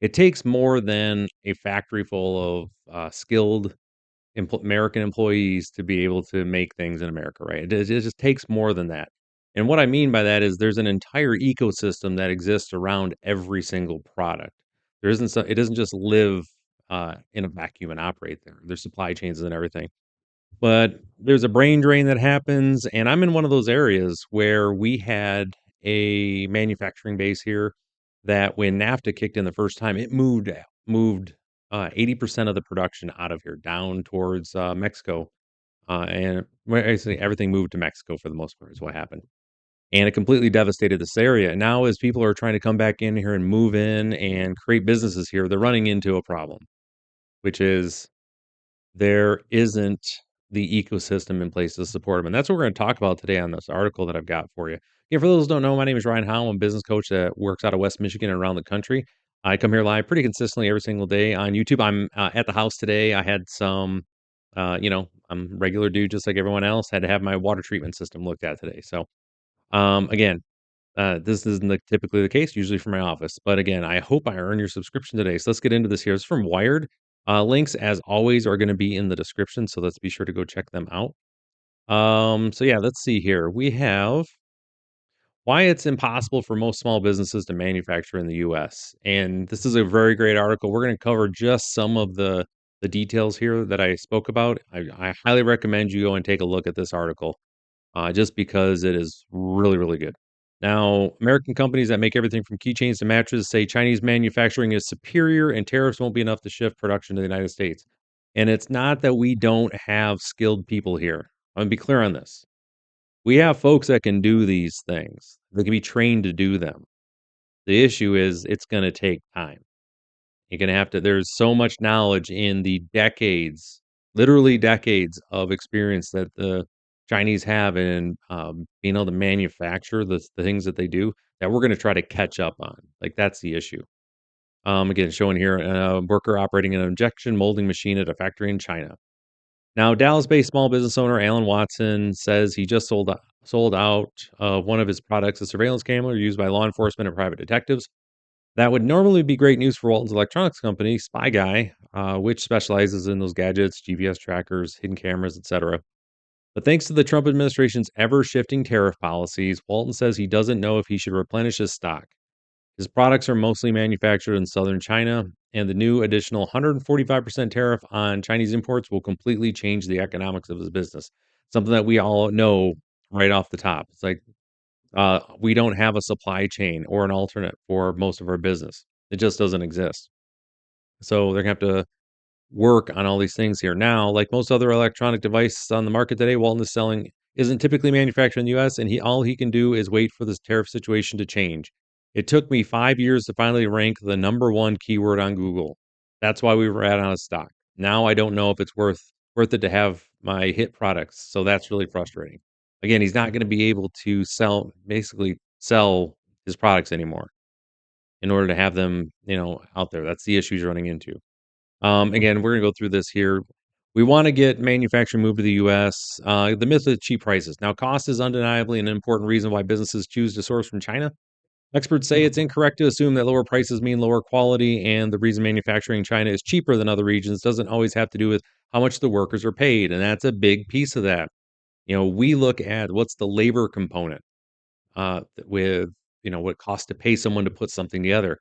It takes more than a factory full of, skilled American employees to be able to make things in America, right? It just takes more than that. And what I mean by that is there's an entire ecosystem that exists around every single product. It doesn't just live, in a vacuum and operate there. There's supply chains and everything. But there's a brain drain that happens, and I'm in one of those areas where we had a manufacturing base here that when NAFTA kicked in the first time, it moved 80% of the production out of here down towards, Mexico, and well, actually everything moved to Mexico for the most part is what happened, and it completely devastated this area. Now as people are trying to come back in here and move in and create businesses here, they're running into a problem, which is there isn't the ecosystem in place to support them, and that's what we're gonna talk about today on this article that I've got for you. Yeah, for those who don't know, my name is Ryan Howell. I'm a business coach that works out of West Michigan and around the country. I come here live pretty consistently every single day on YouTube. I'm, at the house today. I had some, I'm a regular dude just like everyone else, had to have my water treatment system looked at today. So, again, this isn't typically the case, usually for my office. But again, I hope I earn your subscription today. So let's get into this here. It's from Wired. Links, as always, are going to be in the description. So let's be sure to go check them out. So yeah, let's see here. We have why it's impossible for most small businesses to manufacture in the US. And this is a very great article. We're going to cover just some of the details here that I spoke about. I highly recommend you go and take a look at this article just because it is really, really good. Now, American companies that make everything from keychains to mattresses say Chinese manufacturing is superior and tariffs won't be enough to shift production to the United States. And it's not that we don't have skilled people here. I'm going to be clear on this. We have folks that can do these things, they can be trained to do them. The issue is it's going to take time. You're gonna have to there's so much knowledge in the decades, literally decades of experience that the Chinese have in, being able to manufacture the things that they do that we're gonna try to catch up on. Like, that's the issue. Again, showing here a worker operating an injection molding machine at a factory in China. Now, Dallas-based small business owner Alan Watson says he just sold out one of his products, a surveillance camera used by law enforcement and private detectives. That would normally be great news for Walton's electronics company, Spy Guy, which specializes in those gadgets, GPS trackers, hidden cameras, etc. But thanks to the Trump administration's ever shifting tariff policies, Walton says he doesn't know if he should replenish his stock. His products are mostly manufactured in southern China, and the new additional 145% tariff on Chinese imports will completely change the economics of his business. Something that we all know right off the top. It's like we don't have a supply chain or an alternate for most of our business. It just doesn't exist. So they're gonna have to work on all these things here. Now, like most other electronic devices on the market today, Walton is selling isn't typically manufactured in the US, and he can do is wait for this tariff situation to change. It took me 5 years to finally rank the number one keyword on Google. That's why we were out of stock. Now I don't know if it's worth it to have my hit products. So that's really frustrating. Again, he's not going to be able to sell his products anymore in order to have them, out there. That's the issues running into. Again, we're gonna go through this here. We want to get manufacturing moved to the U.S. The myth of cheap prices. Now, cost is undeniably an important reason why businesses choose to source from China. Experts say it's incorrect to assume that lower prices mean lower quality, and the reason manufacturing in China is cheaper than other regions doesn't always have to do with how much the workers are paid, and that's a big piece of that. We look at what's the labor component with what it costs to pay someone to put something together.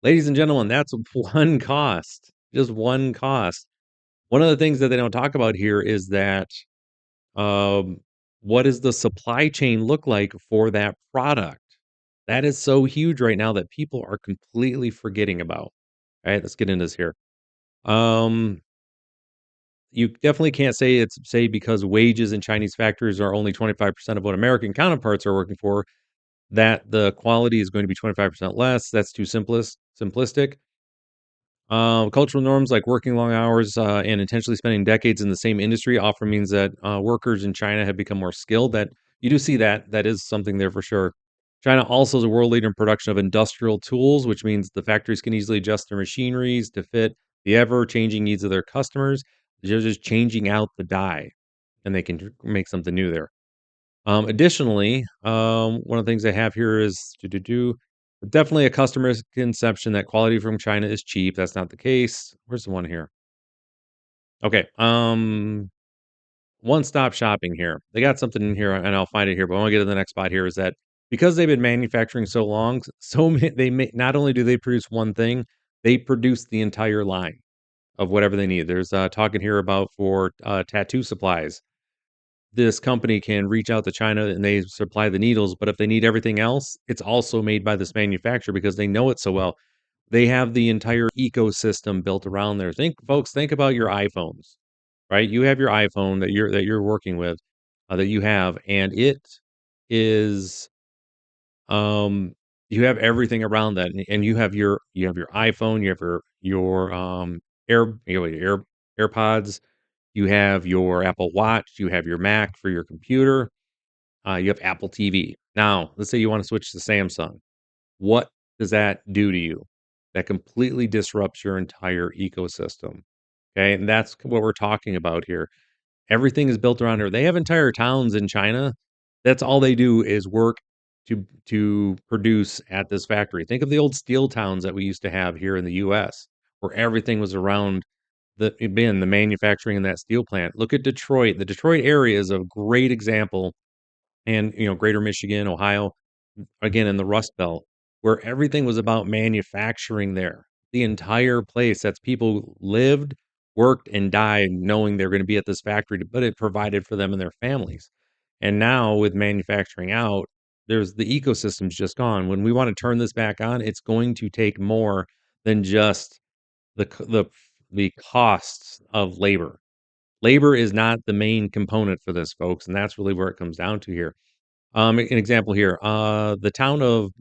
Ladies and gentlemen, that's one cost, just one cost. One of the things that they don't talk about here is that um, what does the supply chain look like for that product? That is so huge right now that people are completely forgetting about. All right, let's get into this here. Um, you definitely can't say because wages in Chinese factories are only 25% of what American counterparts are working for, that the quality is going to be 25% less. That's too simplistic. Cultural norms like working long hours and intentionally spending decades in the same industry often means that workers in China have become more skilled. That you do see that is something there for sure. China also is a world leader in production of industrial tools, which means the factories can easily adjust their machineries to fit the ever-changing needs of their customers. They're just changing out the die, and they can make something new there. Additionally, one of the things I have here is Definitely a customer misconception that quality from China is cheap. That's not the case. Where's the one here? Okay. One-stop shopping here. They got something in here, and I'll find it here, but I wanna get to the next spot here is that because they've been manufacturing so long, so ma they ma not only do they produce one thing, they produce the entire line of whatever they need. There's, talking here about for, tattoo supplies. This company can reach out to China and they supply the needles, but if they need everything else, it's also made by this manufacturer because they know it so well. They have the entire ecosystem built around there. Think about your iPhones, right? You have your iPhone that you're working with, that you have, and it is, um, you have everything around that, and you have your iPhone, you have your AirPods, you have your Apple Watch, you have your Mac for your computer, you have Apple TV. Now, let's say you wanna switch to Samsung. What does that do to you? That completely disrupts your entire ecosystem, okay? And that's what we're talking about here. Everything is built around her. They have entire towns in China. That's all they do is work to produce at this factory. Think of the old steel towns that we used to have here in the US, where everything was around the manufacturing in that steel plant. Look at Detroit. The Detroit area is a great example, and, Greater Michigan, Ohio, again, in the Rust Belt, where everything was about manufacturing there. The entire place, that's people lived, worked, and died knowing they're gonna be at this factory but it provided for them and their families. And now with manufacturing out, there's the ecosystem's just gone. When we wanna turn this back on, it's going to take more than just the c the costs of labor. Labor is not the main component for this, folks, and that's really where it comes down to here. An example here, the town of,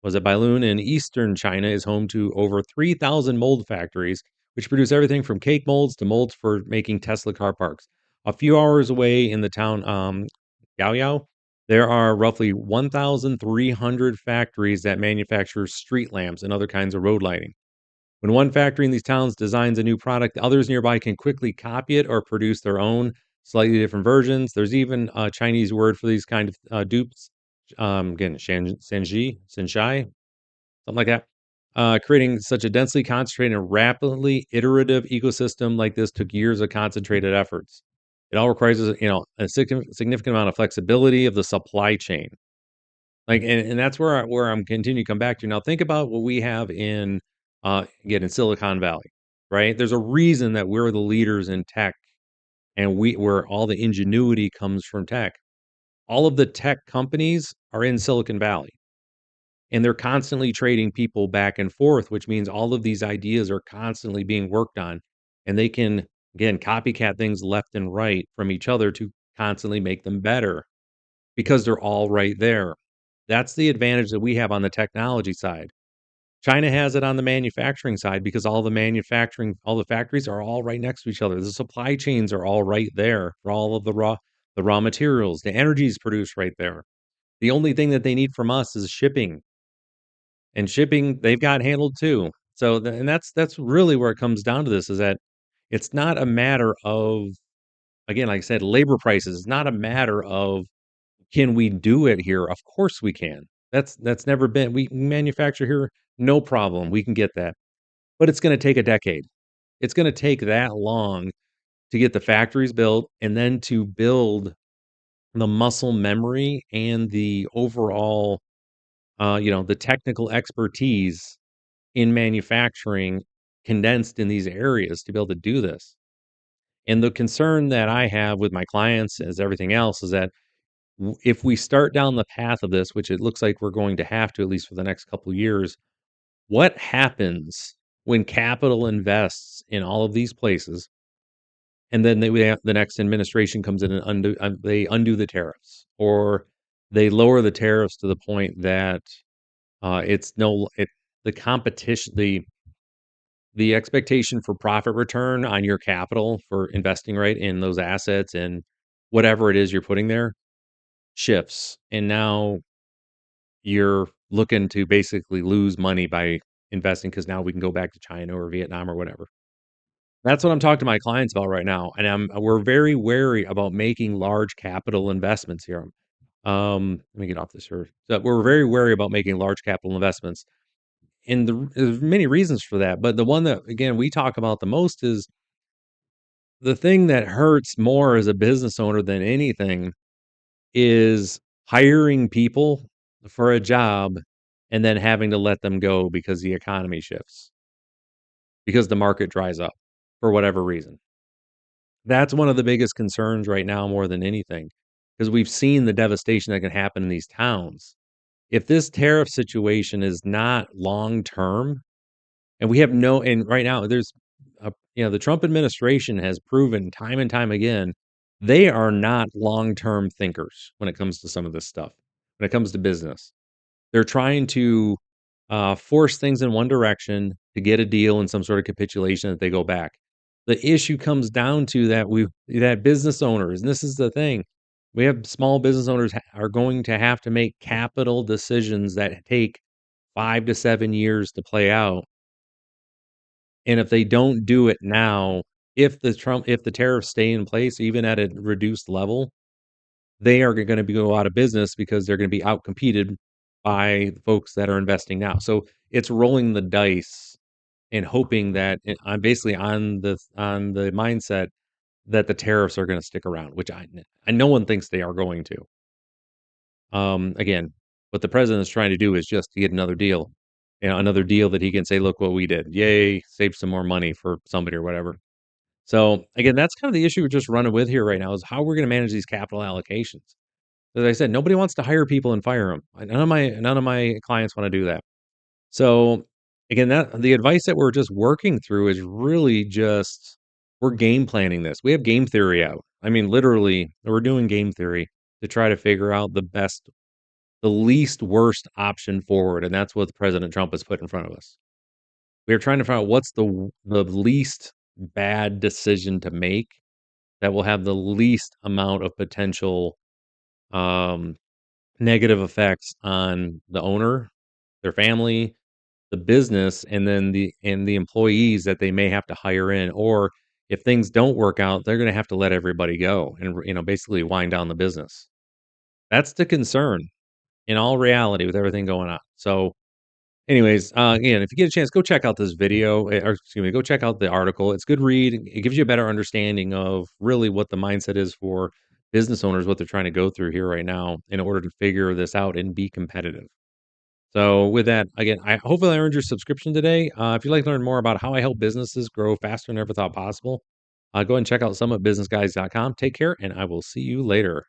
was it Bailun in eastern China is home to over 3,000 mold factories, which produce everything from cake molds to molds for making Tesla car parts. A few hours away in the town, Yaoyao, there are roughly 1,300 factories that manufacture street lamps and other kinds of road lighting. When one factory in these towns designs a new product, others nearby can quickly copy it or produce their own slightly different versions. There's even a Chinese word for these kind of dupes. Again, Senshai, something like that. Creating such a densely concentrated and rapidly iterative ecosystem like this took years of concentrated efforts. It all requires, a significant amount of flexibility of the supply chain. Like, and that's where I'm continuing to come back to. Now think about what we have in, again, in Silicon Valley, right? There's a reason that we're the leaders in tech, and where all the ingenuity comes from tech. All of the tech companies are in Silicon Valley, and they're constantly trading people back and forth, which means all of these ideas are constantly being worked on, and they can, again, copycat things left and right from each other to constantly make them better because they're all right there. That's the advantage that we have on the technology side. China has it on the manufacturing side because all the factories are all right next to each other. The supply chains are all right there for all of the raw materials. The energy is produced right there. The only thing that they need from us is shipping, and shipping they've got handled too. So, and that's really where it comes down to this is that it's not a matter of, again, like I said, labor prices. It's not a matter of can we do it here? Of course we can. That's never been we manufacture here, no problem. We can get that. But it's gonna take a decade. It's gonna take that long to get the factories built and then to build the muscle memory and the overall, the technical expertise in manufacturing condensed in these areas to be able to do this. And the concern that I have with my clients, as everything else, is that if we start down the path of this, which it looks like we're going to have to at least for the next couple of years, what happens when capital invests in all of these places, and then the next administration comes in and they undo the tariffs, or they lower the tariffs to the point that it's no it the competition the expectation for profit return on your capital for investing right in those assets and whatever it is you're putting there shifts, and now you're looking to basically lose money by investing because now we can go back to China or Vietnam or whatever. That's what I'm talking to my clients about right now, and we're very wary about making large capital investments here. Let me get off this here. So we're very wary about making large capital investments, and there's many reasons for that. But the one that again we talk about the most is the thing that hurts more as a business owner than anything is hiring people for a job and then having to let them go because the economy shifts, because the market dries up for whatever reason. That's one of the biggest concerns right now more than anything, because we've seen the devastation that can happen in these towns. If this tariff situation is not long term, and we have no and right now there's the Trump administration has proven time and time again, they are not long-term thinkers when it comes to some of this stuff, when it comes to business. They're trying to, force things in one direction to get a deal and some sort of capitulation that they go back. The issue comes down to that business owners, and this is the thing, we have small business owners are going to have to make capital decisions that take 5 to 7 years to play out, and if they don't do it now, if the tariffs stay in place, even at a reduced level, they are gonna be go out of business because they're gonna be outcompeted by folks that are investing now. So, it's rolling the dice and hoping that I'm basically on the mindset that the tariffs are gonna stick around, which no one thinks they are going to. Again, what the president is trying to do is just to get another deal, another deal that he can say, "Look what we did. Yay, save some more money for somebody," or whatever. So, again, that's kind of the issue we're just running with here right now is how we're gonna manage these capital allocations. As I said, nobody wants to hire people and fire them. None of my clients wanna do that. So, again, that the advice that we're just working through is really just we're game planning this. We have game theory out. I mean, literally, we're doing game theory to try to figure out the least worst option forward, and that's what President Trump has put in front of us. We are trying to find out what's the least bad decision to make that will have the least amount of potential, um, negative effects on the owner, their family, the business, and then the employees that they may have to hire in, or if things don't work out, they're gonna have to let everybody go and, basically wind down the business. That's the concern in all reality with everything going on. So, anyways, again, if you get a chance, go check out this video, or excuse me, go check out the article. It's good read. It gives you a better understanding of really what the mindset is for business owners, what they're trying to go through here right now in order to figure this out and be competitive. So, with that, again, I hopefully I earned your subscription today. If you'd like to learn more about how I help businesses grow faster than ever thought possible, go ahead and check out summitbusinessguys.com. Take care, and I will see you later.